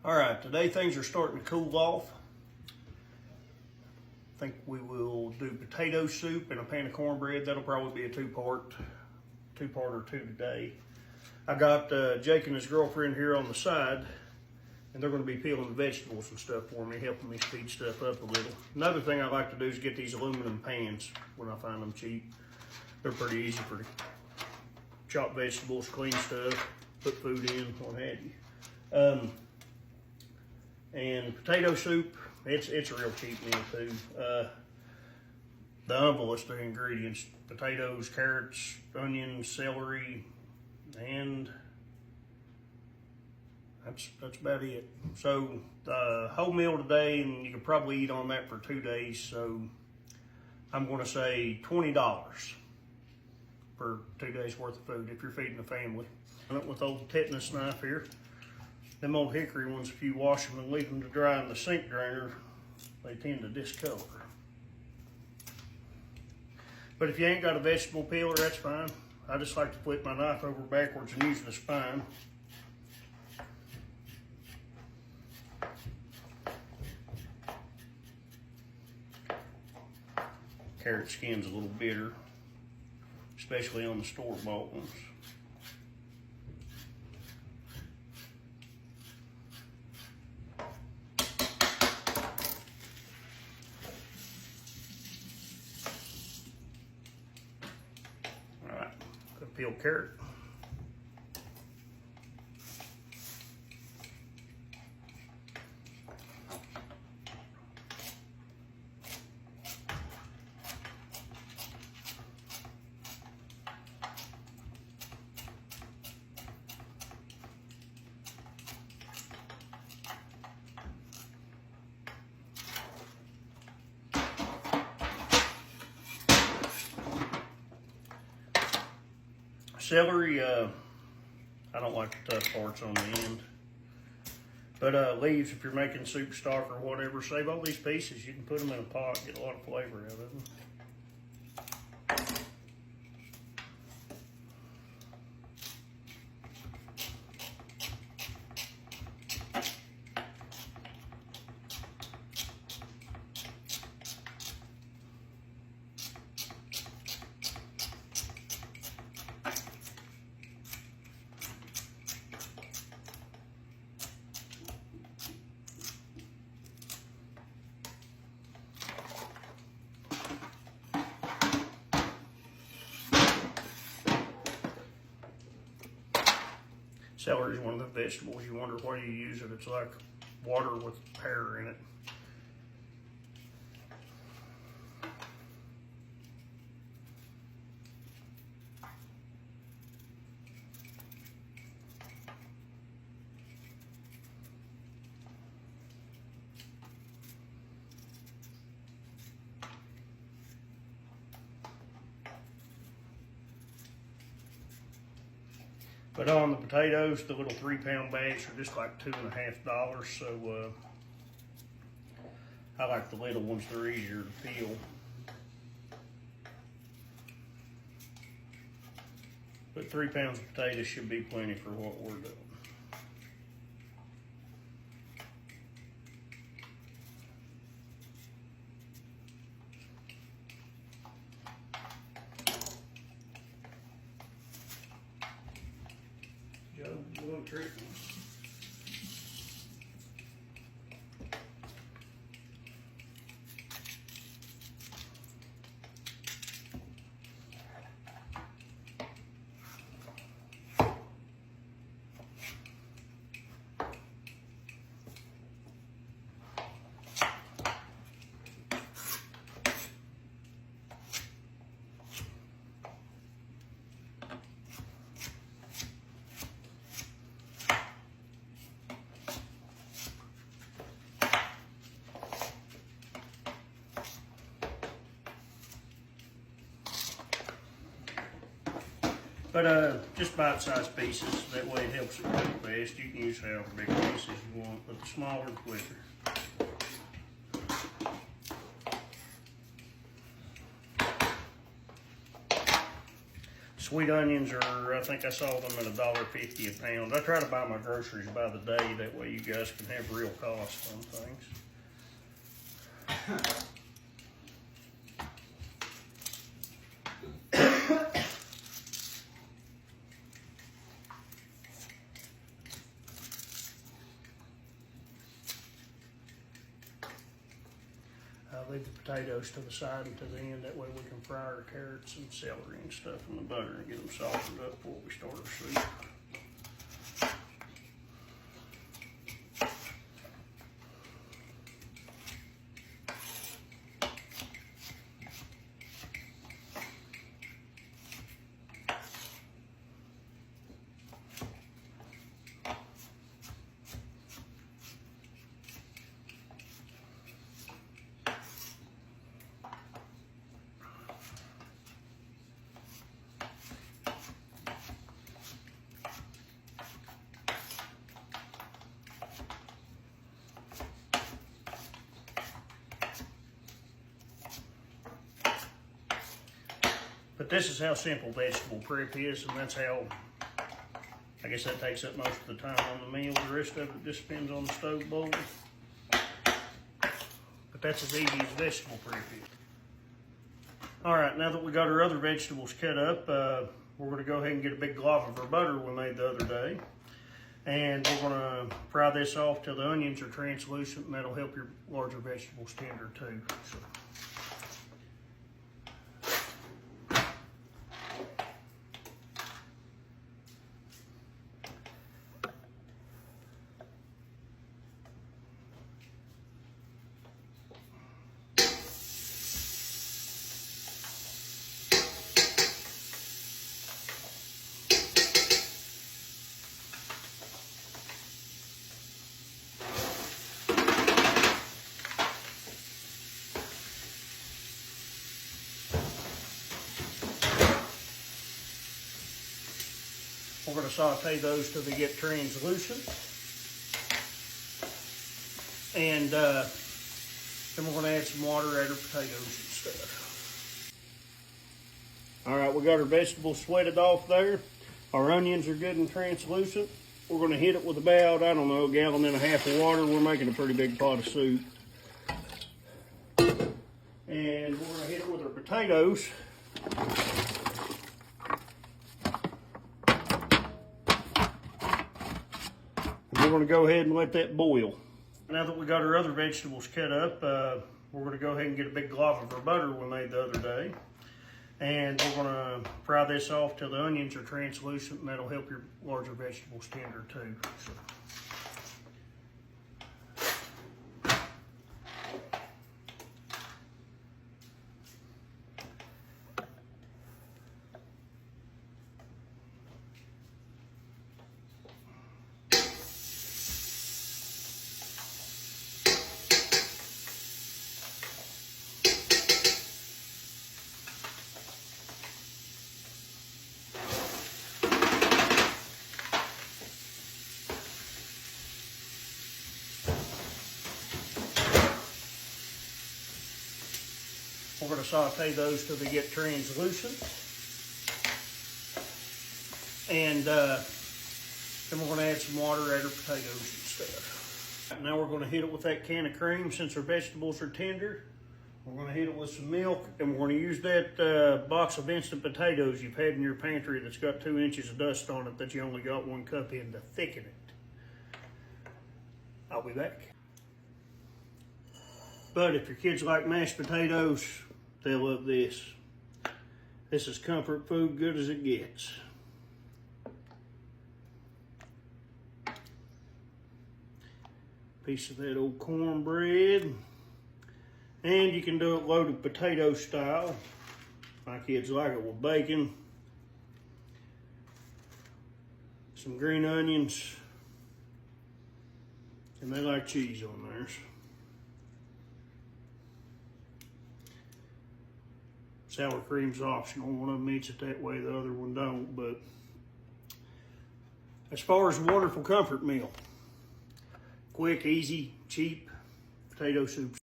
All right, today things are starting to cool off. I think we will do potato soup and a pan of cornbread. That'll probably be a two-part or two today. I got Jake and his girlfriend here on the side, and they're going to be peeling the vegetables and stuff for me, helping me speed stuff up a little. Another thing I like to do is get these aluminum pans when I find them cheap. They're pretty easy for chop vegetables, clean stuff, put food in, what have you. And potato soup, it's a real cheap meal too. The humblest of ingredients: potatoes, carrots, onions, celery, and that's about it. So the whole meal today, and you could probably eat on that for 2 days. So I'm going to say $20 for 2 days worth of food if you're feeding a family. With old tetanus knife here. Them old hickory ones, if you wash them and leave them to dry in the sink drainer, they tend to discolor. But if you ain't got a vegetable peeler, that's fine. I just like to flip my knife over backwards and use the spine. Carrot skin's a little bitter, especially on the store-bought ones. Peeled carrot. Celery, I don't like the tough parts on the end. But leaves, if you're making soup stock or whatever, save all these pieces. You can put them in a pot, get a lot of flavor out of them. Celery is one of the vegetables you wonder why you use it. It's like water with hair in it. But on the potatoes, the little 3-pound bags are just like $2.50. So I like the little ones, they're easier to peel. But 3 pounds of potatoes should be plenty for what we're doing. Joe, you want to trick me? But just bite-sized pieces, that way it helps it cook fast. You can use however big pieces you want, but the smaller the quicker. Sweet onions are, I think I saw them at $1.50 a pound. I try to buy my groceries by the day, that way you guys can have real cost on things. I'll leave the potatoes to the side and to the end, that way we can fry our carrots and celery and stuff in the butter and get them softened up before we start our soup. But this is how simple vegetable prep is, and that's how, I guess that takes up most of the time on the meal. The rest of it just depends on the stove bowl. But that's as easy as vegetable prep is. All right, now that we got our other vegetables cut up, we're gonna go ahead and get a big glob of our butter we made the other day. And we're gonna fry this off till the onions are translucent, and that'll help your larger vegetables tender too. So. We're going to saute those till they get translucent. And then we're going to add some water, add our potatoes and stuff. All right, we got our vegetables sweated off there. Our onions are good and translucent. We're going to hit it with about, I don't know, 1.5 gallons of water. We're making a pretty big pot of soup. And we're going to hit it with our potatoes. We're going to go ahead and let that boil. Now that we got our other vegetables cut up, we're going to go ahead and get a big glob of our butter we made the other day. And we're going to fry this off till the onions are translucent, and that'll help your larger vegetables tender too. So. We're going to saute those till they get translucent. And then we're going to add some water, add our potatoes and stuff. Now we're going to hit it with that can of cream. Since our vegetables are tender, we're going to hit it with some milk, and we're going to use that box of instant potatoes you've had in your pantry that's got 2 inches of dust on it that you only got 1 cup in to thicken it. I'll be back. But if your kids like mashed potatoes, they'll love this. This is comfort food, good as it gets. Piece of that old cornbread. And you can do it loaded potato style. My kids like it with bacon. Some green onions. And they like cheese on theirs. Sour cream's optional. One of them eats it that way, the other one don't. But as far as a wonderful comfort meal, quick, easy, cheap potato soup.